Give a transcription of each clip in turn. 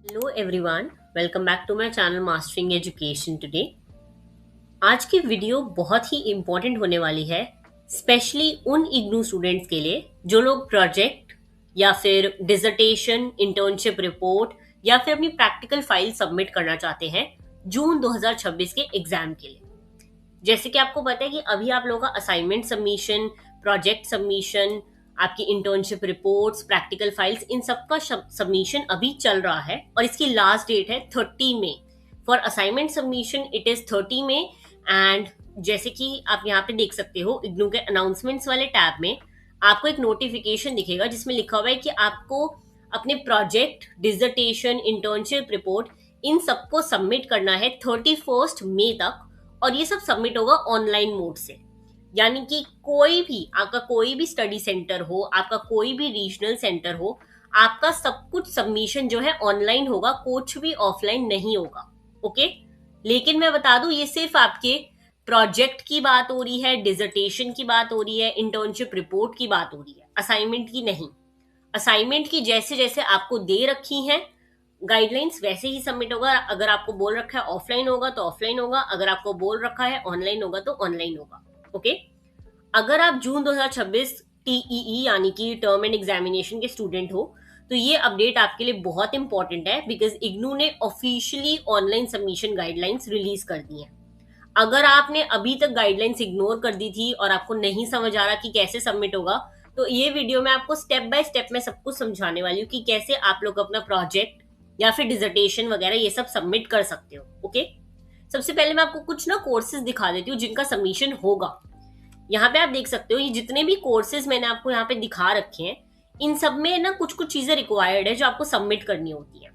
Hello everyone, welcome back to my channel mastering education today. आज की video बहुत ही important होने वाली है, स्पेशली उन इग्नू स्टूडेंट्स के लिए जो लोग प्रोजेक्ट या फिर डिसर्टेशन, इंटर्नशिप रिपोर्ट या फिर अपनी प्रैक्टिकल फाइल सबमिट करना चाहते हैं जून 2026 के एग्जाम के लिए। जैसे कि आपको पता है कि अभी आप लोगों का असाइनमेंट सबमिशन, प्रोजेक्ट सबमिशन, आपकी इंटर्नशिप रिपोर्ट्स, प्रैक्टिकल फाइल्स, इन सब का सबमिशन अभी चल रहा है और इसकी लास्ट डेट है 30 मई। For assignment submission it is 30 मई। एंड जैसे कि आप यहाँ पे देख सकते हो, इग्नू के अनाउंसमेंट्स वाले टैब में आपको एक नोटिफिकेशन दिखेगा जिसमें लिखा हुआ है कि आपको अपने प्रोजेक्ट, डिसर्टेशन, इंटर्नशिप रिपोर्ट, इन सबको सबमिट करना है 31 मई तक। और ये सब सबमिट होगा ऑनलाइन मोड से, यानी कि कोई भी आपका कोई भी स्टडी सेंटर हो, आपका कोई भी रीजनल सेंटर हो, आपका सब कुछ सबमिशन जो है ऑनलाइन होगा, कुछ भी ऑफलाइन नहीं होगा। ओके, लेकिन मैं बता दूं, ये सिर्फ आपके प्रोजेक्ट की बात हो रही है, डिसर्टेशन की बात हो रही है, इंटर्नशिप रिपोर्ट की बात हो रही है, असाइनमेंट की नहीं। असाइनमेंट की जैसे जैसे आपको दे रखी हैं गाइडलाइंस वैसे ही सबमिट होगा। अगर आपको बोल रखा है ऑफलाइन होगा तो ऑफलाइन होगा, अगर आपको बोल रखा है ऑनलाइन होगा तो ऑनलाइन होगा। ओके, अगर आप जून 2026 टीईई यानी कि टर्म एंड एग्जामिनेशन के स्टूडेंट हो तो ये अपडेट आपके लिए बहुत इंपॉर्टेंट है, बिकॉज इग्नू ने officially online submission guidelines release कर दी है। अगर आपने अभी तक गाइडलाइंस इग्नोर कर दी थी और आपको नहीं समझ आ रहा कि कैसे सबमिट होगा, तो ये वीडियो में आपको स्टेप बाय स्टेप में सब कुछ समझाने वाली हूँ कि कैसे आप लोग अपना प्रोजेक्ट या फिर डिसर्टेशन वगैरह ये सब सबमिट कर सकते हो। ओके, सबसे पहले मैं आपको कुछ ना कोर्सेज दिखा देती हूँ जिनका सबमिशन होगा। यहाँ पे आप देख सकते हो, ये जितने भी कोर्सेज मैंने आपको यहाँ पे दिखा रखे हैं, इन सब में ना कुछ कुछ चीजें रिक्वायर्ड है जो आपको सबमिट करनी होती है।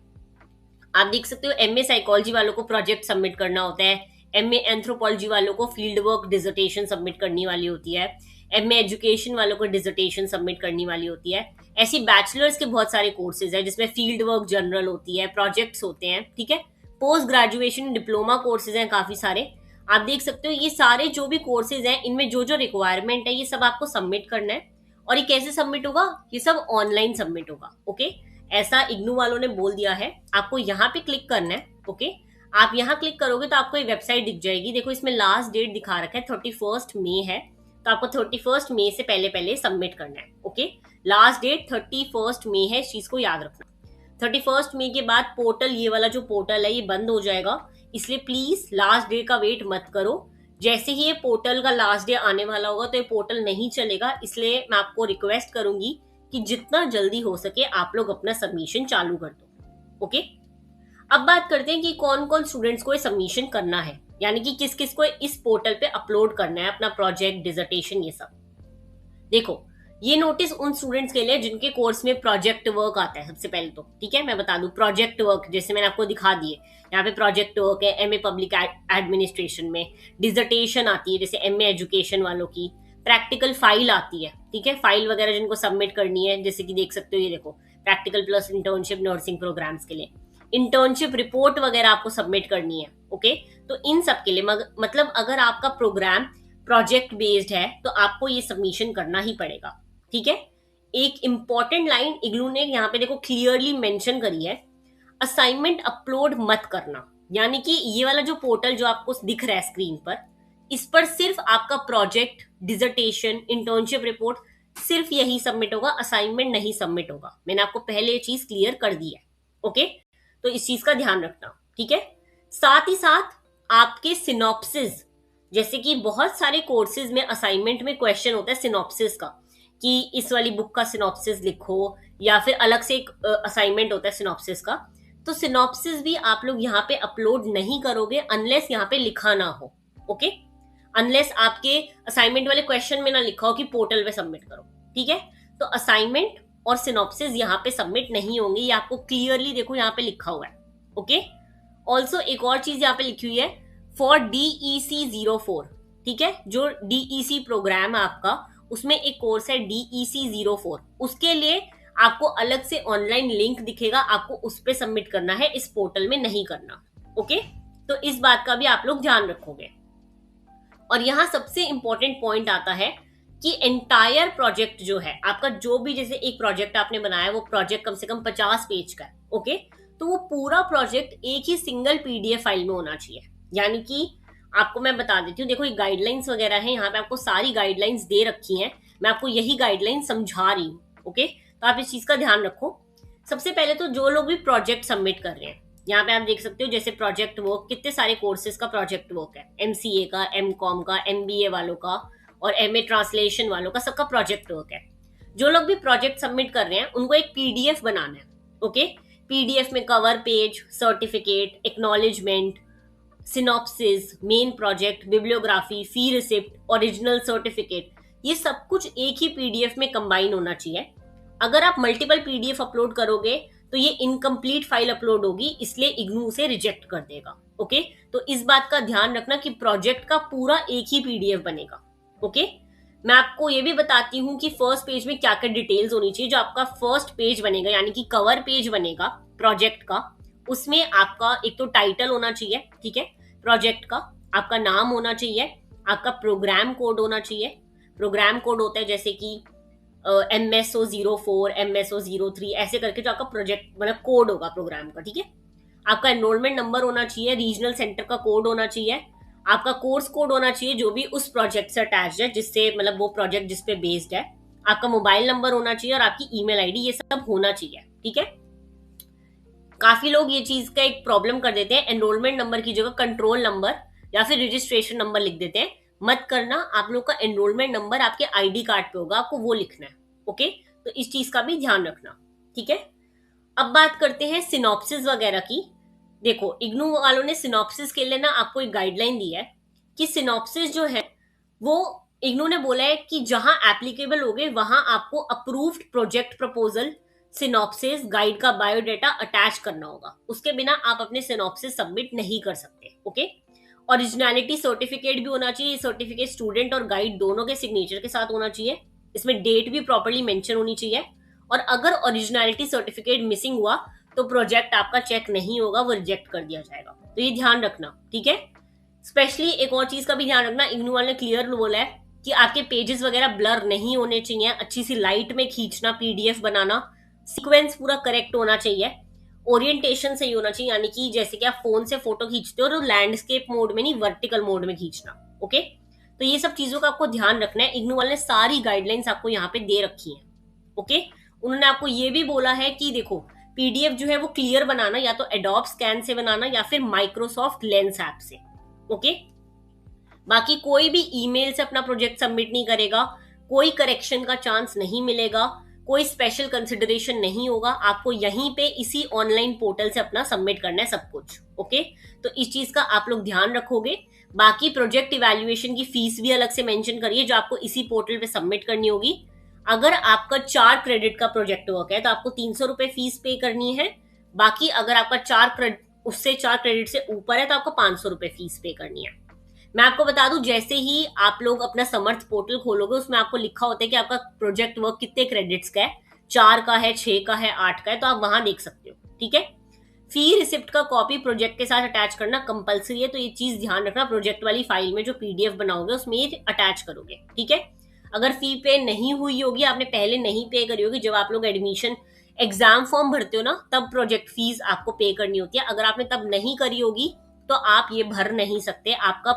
आप देख सकते हो, एमए साइकोलॉजी वालों को प्रोजेक्ट सबमिट करना होता है, एमए एंथ्रोपोलॉजी वालों को फील्ड वर्क डिसर्टेशन सबमिट करनी वाली होती है, एमए एजुकेशन वालों को डिसर्टेशन सबमिट करनी वाली होती है। ऐसी बैचलर्स के बहुत सारे कोर्सेज है जिसमें फील्ड वर्क जनरल होती है, प्रोजेक्ट्स होते हैं। ठीक है, पोस्ट ग्रेजुएशन डिप्लोमा कोर्सेज हैं काफी सारे। आप देख सकते हो, ये सारे जो भी कोर्सेज हैं इनमें जो जो रिक्वायरमेंट है ये सब आपको सबमिट करना है। और ये कैसे सबमिट होगा? ये सब ऑनलाइन सबमिट होगा। ओके, ऐसा इग्नू वालों ने बोल दिया है। आपको यहाँ पे क्लिक करना है। ओके, आप यहाँ क्लिक करोगे तो आपको एक वेबसाइट दिख जाएगी। देखो, इसमें लास्ट डेट दिखा रखा है 31 मई है, तो आपको 31 मई से पहले पहले सबमिट करना है। ओके, लास्ट डेट 31 मई है, इस चीज को याद रखना। 31 मई के बाद पोर्टल, ये वाला जो पोर्टल है ये बंद हो जाएगा, इसलिए प्लीज लास्ट डे का वेट मत करो। जैसे ही ये पोर्टल का लास्ट डे आने वाला होगा तो ये पोर्टल नहीं चलेगा, इसलिए मैं आपको रिक्वेस्ट करूंगी कि जितना जल्दी हो सके आप लोग अपना सबमिशन चालू कर दो। ओके, अब बात करते हैं कि कौन कौन स्टूडेंट्स को ये सबमिशन करना है, यानी कि किस किस को इस पोर्टल पे अपलोड करना है अपना प्रोजेक्ट, डिसर्टेशन, ये सब। देखो, ये नोटिस उन स्टूडेंट्स के लिए जिनके कोर्स में प्रोजेक्ट वर्क आता है। सबसे पहले तो ठीक है, मैं बता दूं, प्रोजेक्ट वर्क जैसे मैंने आपको दिखा दिए, यहाँ पे प्रोजेक्ट वर्क है एमए पब्लिक एडमिनिस्ट्रेशन में, डिसर्टेशन आती है जैसे एमए एजुकेशन वालों की, प्रैक्टिकल फाइल आती है। ठीक है, फाइल वगैरह जिनको सबमिट करनी है, जैसे कि देख सकते हो, ये देखो, practical plus internship nursing programs के लिए, इंटर्नशिप रिपोर्ट वगैरह आपको सबमिट करनी है। ओके, तो इन सब के लिए मतलब अगर आपका प्रोग्राम प्रोजेक्ट बेस्ड है तो आपको ये सबमिशन करना ही पड़ेगा। ठीक है, एक इंपॉर्टेंट लाइन इग्नू ने यहाँ पे देखो क्लियरली मेंशन करी है, असाइनमेंट अपलोड मत करना। यानी कि ये वाला जो पोर्टल जो आपको दिख रहा है स्क्रीन पर, इस पर सिर्फ आपका प्रोजेक्ट, डिसर्टेशन, इंटर्नशिप रिपोर्ट, सिर्फ यही सबमिट होगा, असाइनमेंट नहीं सबमिट होगा। मैंने आपको पहले ये चीज क्लियर कर दी है। ओके, तो इस चीज का ध्यान रखना। ठीक है, साथ ही साथ आपके सिनॉप्सिस, जैसे कि बहुत सारे कोर्सेज में असाइनमेंट में क्वेश्चन होता है सिनॉप्सिस का, कि इस वाली बुक का सिनॉप्सिस लिखो, या फिर अलग से एक असाइनमेंट होता है सिनॉप्सिस का। तो सिनॉप्सिस भी आप लोग यहाँ पे अपलोड नहीं करोगे अनलेस यहाँ पे लिखा ना हो। ओके, अनलेस आपके असाइनमेंट वाले क्वेश्चन में ना लिखा हो कि पोर्टल पे सबमिट करो। ठीक है, तो असाइनमेंट और सिनॉप्सिस यहाँ पे सबमिट नहीं होंगे, ये आपको क्लियरली देखो यहाँ पे लिखा हुआ है। ओके, ऑल्सो एक और चीज यहाँ पे लिखी हुई है, फॉर DEC 04। ठीक है, जो DEC प्रोग्राम है आपका, उसमें एक कोर्स है DEC 04, उसके लिए आपको अलग से ऑनलाइन लिंक दिखेगा, आपको उस पर सबमिट करना है, इस पोर्टल में नहीं करना। ओके, तो इस बात का भी आप लोग ध्यान रखोगे। और यहाँ सबसे इंपॉर्टेंट पॉइंट आता है कि एंटायर प्रोजेक्ट जो है आपका, जो भी जैसे एक प्रोजेक्ट आपने बनाया, वो प्रोजेक्ट कम से कम 50 पेज का है। ओके, तो वो पूरा प्रोजेक्ट एक ही सिंगल पीडीएफ फाइल में होना चाहिए। यानी कि आपको मैं बता देती हूँ, देखो ये गाइडलाइंस वगैरह है, यहाँ पे आपको सारी गाइडलाइंस दे रखी हैं, मैं आपको यही गाइडलाइंस समझा रही हूँ। ओके, तो आप इस चीज का ध्यान रखो। सबसे पहले तो जो लोग भी प्रोजेक्ट सबमिट कर रहे हैं, यहाँ पे आप देख सकते हो जैसे प्रोजेक्ट वर्क, कितने सारे कोर्सेज का प्रोजेक्ट वर्क है, एमसीए का, एमकॉम का, एमबीए वालों का और एमए ट्रांसलेशन वालों का, सबका प्रोजेक्ट वर्क है। जो लोग भी प्रोजेक्ट सबमिट कर रहे हैं उनको एक पीडीएफ बनाना है। ओके, पीडीएफ में cover page, certificate, acknowledgement, synopsis, main project, bibliography, fee receipt, original certificate, ये सब कुछ एक ही पीडीएफ में कंबाइन होना चाहिए। अगर आप मल्टीपल पीडीएफ अपलोड करोगे तो ये इनकम्प्लीट फाइल अपलोड होगी, इसलिए इग्नू उसे रिजेक्ट कर देगा। ओके, तो इस बात का ध्यान रखना कि प्रोजेक्ट का पूरा एक ही पीडीएफ बनेगा। ओके, मैं आपको ये भी बताती हूँ कि फर्स्ट पेज में क्या क्या डिटेल्स होनी चाहिए। जो आपका फर्स्ट पेज बनेगा यानी कि कवर पेज बनेगा प्रोजेक्ट का, उसमें आपका एक तो टाइटल होना चाहिए, ठीक है, प्रोजेक्ट का, आपका नाम होना चाहिए, आपका प्रोग्राम कोड होना चाहिए। प्रोग्राम कोड होता है जैसे कि MSO04, MSO03, ऐसे करके जो आपका प्रोजेक्ट मतलब कोड होगा प्रोग्राम का, ठीक है। आपका एनरोलमेंट नंबर होना चाहिए, रीजनल सेंटर का कोड होना चाहिए, आपका कोर्स कोड होना चाहिए जो भी उस प्रोजेक्ट से अटैच है, जिससे मतलब वो प्रोजेक्ट जिस पे बेस्ड है, आपका मोबाइल नंबर होना चाहिए और आपकी ईमेल आईडी, ये सब होना चाहिए, ठीक है। काफी लोग ये चीज का एक प्रॉब्लम कर देते हैं, एनरोलमेंट नंबर की जगह कंट्रोल नंबर या फिर रजिस्ट्रेशन नंबर लिख देते हैं। मत करना, आप लोग का एनरोलमेंट नंबर आपके आईडी कार्ड पे होगा, आपको वो लिखना है। ओके, तो इस चीज का भी ध्यान रखना, ठीक है। अब बात करते हैं सिनॉप्सिस वगैरह की। देखो, इग्नू वालों ने सिनॉप्सिस के लिए ना आपको एक गाइडलाइन दी है कि सिनॉप्सिस जो है वो इग्नू ने बोला है कि जहां एप्लीकेबल होगे वहां आपको approved project proposal, synopsis, guide का बायोडाटा अटैच करना होगा। उसके बिना आप अपने सिनॉप्सिस सबमिट नहीं कर सकते। ओके, ओरिजिनलिटी सर्टिफिकेट भी होना चाहिए। सर्टिफिकेट स्टूडेंट और गाइड दोनों के सिग्नेचर के साथ होना चाहिए। इसमें डेट भी प्रॉपर्ली मेंशन होनी चाहिए। और अगर ओरिजिनलिटी सर्टिफिकेट मिसिंग हुआ तो प्रोजेक्ट आपका चेक नहीं होगा, वो रिजेक्ट कर दिया जाएगा। तो ये ध्यान रखना, ठीक है। स्पेशली एक और चीज का भी ध्यान रखना, इग्नू वाले ने क्लियर बोला है कि आपके पेजेस वगैरह ब्लर नहीं होने चाहिए, अच्छी सी लाइट में खींचना, पीडीएफ बनाना, सीक्वेंस पूरा करेक्ट होना चाहिए, ओरिएंटेशन सही होना चाहिए, यानी कि जैसे कि आप फोन से फोटो खींचते हो तो लैंडस्केप मोड में नहीं, वर्टिकल मोड में खींचना। ओके, तो ये सब चीजों का आपको ध्यान रखना है। इग्नू वाले ने सारी गाइडलाइंस आपको यहाँ पे दे रखी है। ओके, उन्होंने आपको ये भी बोला है कि देखो, पीडीएफ जो है वो क्लियर बनाना, या तो एडोब स्कैन से बनाना या फिर माइक्रोसॉफ्ट लेंस ऐप से। ओके, बाकी कोई भी ईमेल से अपना प्रोजेक्ट सबमिट नहीं करेगा, कोई करेक्शन का चांस नहीं मिलेगा, कोई स्पेशल कंसिडरेशन नहीं होगा। आपको यहीं पे इसी ऑनलाइन पोर्टल से अपना सबमिट करना है सब कुछ। ओके, तो इस चीज का आप लोग ध्यान रखोगे। बाकी प्रोजेक्ट इवैल्यूएशन की फीस भी अलग से मेंशन करिए, जो आपको इसी पोर्टल पे सबमिट करनी होगी। अगर आपका 4 क्रेडिट का प्रोजेक्ट वर्क है तो आपको 300 रुपए फीस पे करनी है। बाकी अगर आपका उससे 4 क्रेडिट से ऊपर है तो आपको 500 रुपए फीस पे करनी है। मैं आपको बता दूं, जैसे ही आप लोग अपना समर्थ पोर्टल खोलोगे उसमें आपको लिखा होता है कि आपका प्रोजेक्ट वर्क कितने क्रेडिट्स का है, 4 का है, 6 का है, 8 का है, तो आप वहां देख सकते हो, ठीक है। फी रिसिप्ट का कॉपी प्रोजेक्ट के साथ अटैच करना कंपलसरी है, तो ये चीज ध्यान रखना, प्रोजेक्ट वाली फाइल में जो पीडीएफ बनाओगे उसमें ये अटैच करोगे, ठीक है। अगर फी पे नहीं हुई होगी, आपने पहले नहीं पे करी होगी, जब आप लोग एडमिशन एग्जाम फॉर्म भरते हो ना, तब प्रोजेक्ट फीस आपको पे करनी होती है। अगर आपने तब नहीं करी होगी तो आप ये भर नहीं सकते, आपका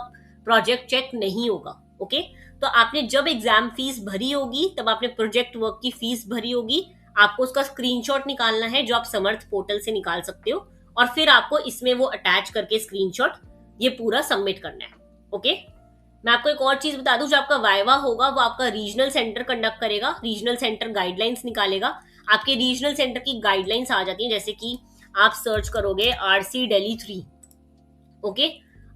प्रोजेक्ट चेक नहीं होगा। ओके, तो आपने जब एग्जाम फीस भरी होगी तब आपने प्रोजेक्ट वर्क की फीस भरी होगी, आपको उसका स्क्रीनशॉट निकालना है जो आप समर्थ पोर्टल से निकाल सकते हो, और फिर आपको इसमें वो अटैच करके स्क्रीनशॉट ये पूरा सबमिट करना है। ओके, मैं आपको एक और चीज बता दूं, जो आपका वाइवा होगा वो आपका रीजनल सेंटर कंडक्ट करेगा, रीजनल सेंटर गाइडलाइंस निकालेगा। आपके रीजनल सेंटर की गाइडलाइंस आ जाती है, जैसे कि आप सर्च करोगे आरसी दिल्ली 3। ओके,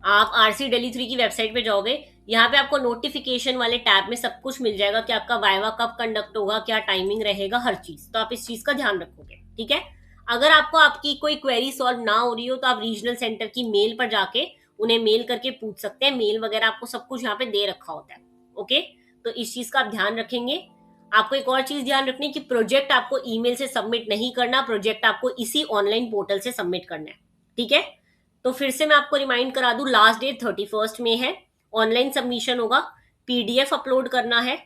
आप आरसी दिल्ली 3 की वेबसाइट पे जाओगे, यहाँ पे आपको नोटिफिकेशन वाले टैब में सब कुछ मिल जाएगा कि आपका वाइवा कब कंडक्ट होगा, क्या टाइमिंग रहेगा, हर चीज। तो आप इस चीज का ध्यान रखोगे, ठीक है। अगर आपको आपकी कोई क्वेरी सॉल्व ना हो रही हो तो आप रीजनल सेंटर की मेल पर जाके उन्हें मेल करके पूछ सकते हैं। मेल वगैरह आपको सब कुछ यहाँ पे दे रखा होता है। ओके, तो इस चीज का आप ध्यान रखेंगे। आपको एक और चीज ध्यान रखनी है कि प्रोजेक्ट आपको ईमेल से सबमिट नहीं करना, प्रोजेक्ट आपको इसी ऑनलाइन पोर्टल से सबमिट करना है, ठीक है। तो फिर से मैं आपको रिमाइंड करा दूं, लास्ट डेट 31 में है, ऑनलाइन सबमिशन होगा, पीडीएफ अपलोड करना है,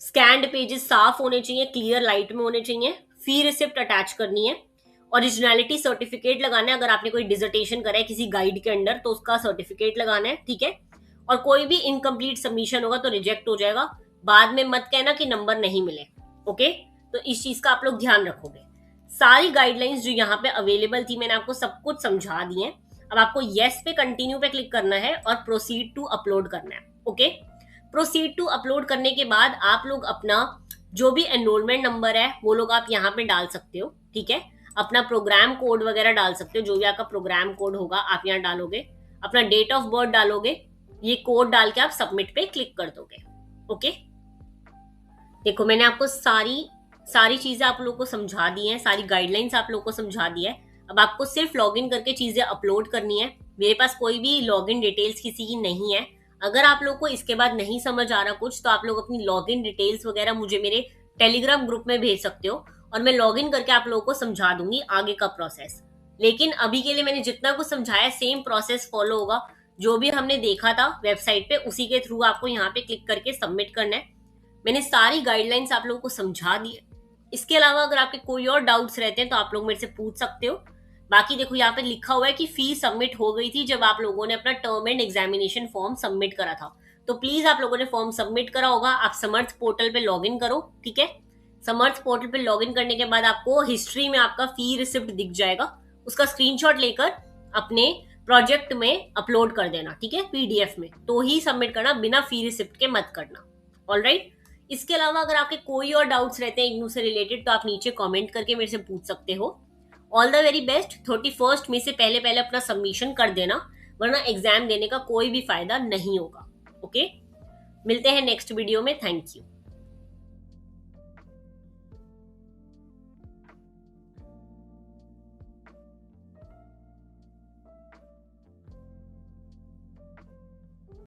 स्कैन्ड पेजेस साफ होने चाहिए, क्लियर लाइट में होने चाहिए, फी रिसिप्ट अटैच करनी है, ओरिजिनलिटी सर्टिफिकेट लगाना है, अगर आपने कोई डिसर्टेशन करा है किसी गाइड के अंडर तो उसका सर्टिफिकेट लगाना है, ठीक है। और कोई भी इनकम्प्लीट सबमिशन होगा तो रिजेक्ट हो जाएगा, बाद में मत कहना कि नंबर नहीं मिले, ओके। तो इस चीज का आप लोग ध्यान रखोगे। सारी गाइडलाइंस जो यहाँ पे अवेलेबल थी मैंने आपको सब कुछ समझा दी है। अब आपको येस पे कंटिन्यू पे क्लिक करना है और प्रोसीड टू अपलोड करना है, ओके। प्रोसीड टू अपलोड करने के बाद आप लोग अपना जो भी एनरोलमेंट नंबर है वो लोग आप यहाँ पे डाल सकते हो, ठीक है। अपना प्रोग्राम कोड वगैरह डाल सकते हो, जो भी आपका प्रोग्राम कोड होगा आप यहाँ डालोगे, अपना डेट ऑफ बर्थ डालोगे, ये कोड डाल के आप सबमिट पे क्लिक कर दोगे, ओके। देखो मैंने आपको सारी चीजें आप लोगों को समझा दी हैं, सारी गाइडलाइंस आप लोगों को समझा दी है। अब आपको सिर्फ लॉगिन करके चीजें अपलोड करनी है। मेरे पास कोई भी लॉगिन डिटेल्स किसी की नहीं है। अगर आप लोग को इसके बाद नहीं समझ आ रहा कुछ तो आप लोग अपनी लॉगिन डिटेल्स वगैरह मुझे मेरे टेलीग्राम ग्रुप में भेज सकते हो और मैं लॉगिन करके आप लोगों को समझा दूंगी आगे का प्रोसेस। लेकिन अभी के लिए मैंने जितना कुछ समझाया सेम प्रोसेस फॉलो होगा, जो भी हमने देखा था वेबसाइट पे उसी के थ्रू आपको यहाँ पे क्लिक करके सबमिट करना है। मैंने सारी गाइडलाइंस आप लोगों को समझा दी है। इसके अलावा अगर आपके कोई और डाउट्स रहते हैं तो आप लोग मेरे से पूछ सकते हो। बाकी देखो यहाँ पे लिखा हुआ है कि फीस सबमिट हो गई थी जब आप लोगों ने अपना term and examination form submit करा था। तो प्लीज आप लोगों ने फॉर्म सबमिट करा होगा, आप समर्थ पोर्टल पे लॉगिन करो, ठीक है। समर्थ पोर्टल पे लॉगिन करने के बाद आपको हिस्ट्री में आपका फी रिसिप्ट दिख जाएगा, उसका स्क्रीनशॉट लेकर अपने प्रोजेक्ट में अपलोड कर देना, ठीक है, पीडीएफ में, तो ही सबमिट करना, बिना फी रिसिप्ट के मत करना। ऑलराइट। इसके अलावा अगर आपके कोई और डाउट्स रहते हैं इग्नू से रिलेटेड तो आप नीचे कमेंट करके मेरे से पूछ सकते हो। All the very best. 31 मई से पहले पहले अपना सबमिशन कर देना, वरना एग्जाम देने का कोई भी फायदा नहीं होगा, ओके। मिलते हैं नेक्स्ट वीडियो में। Thank you.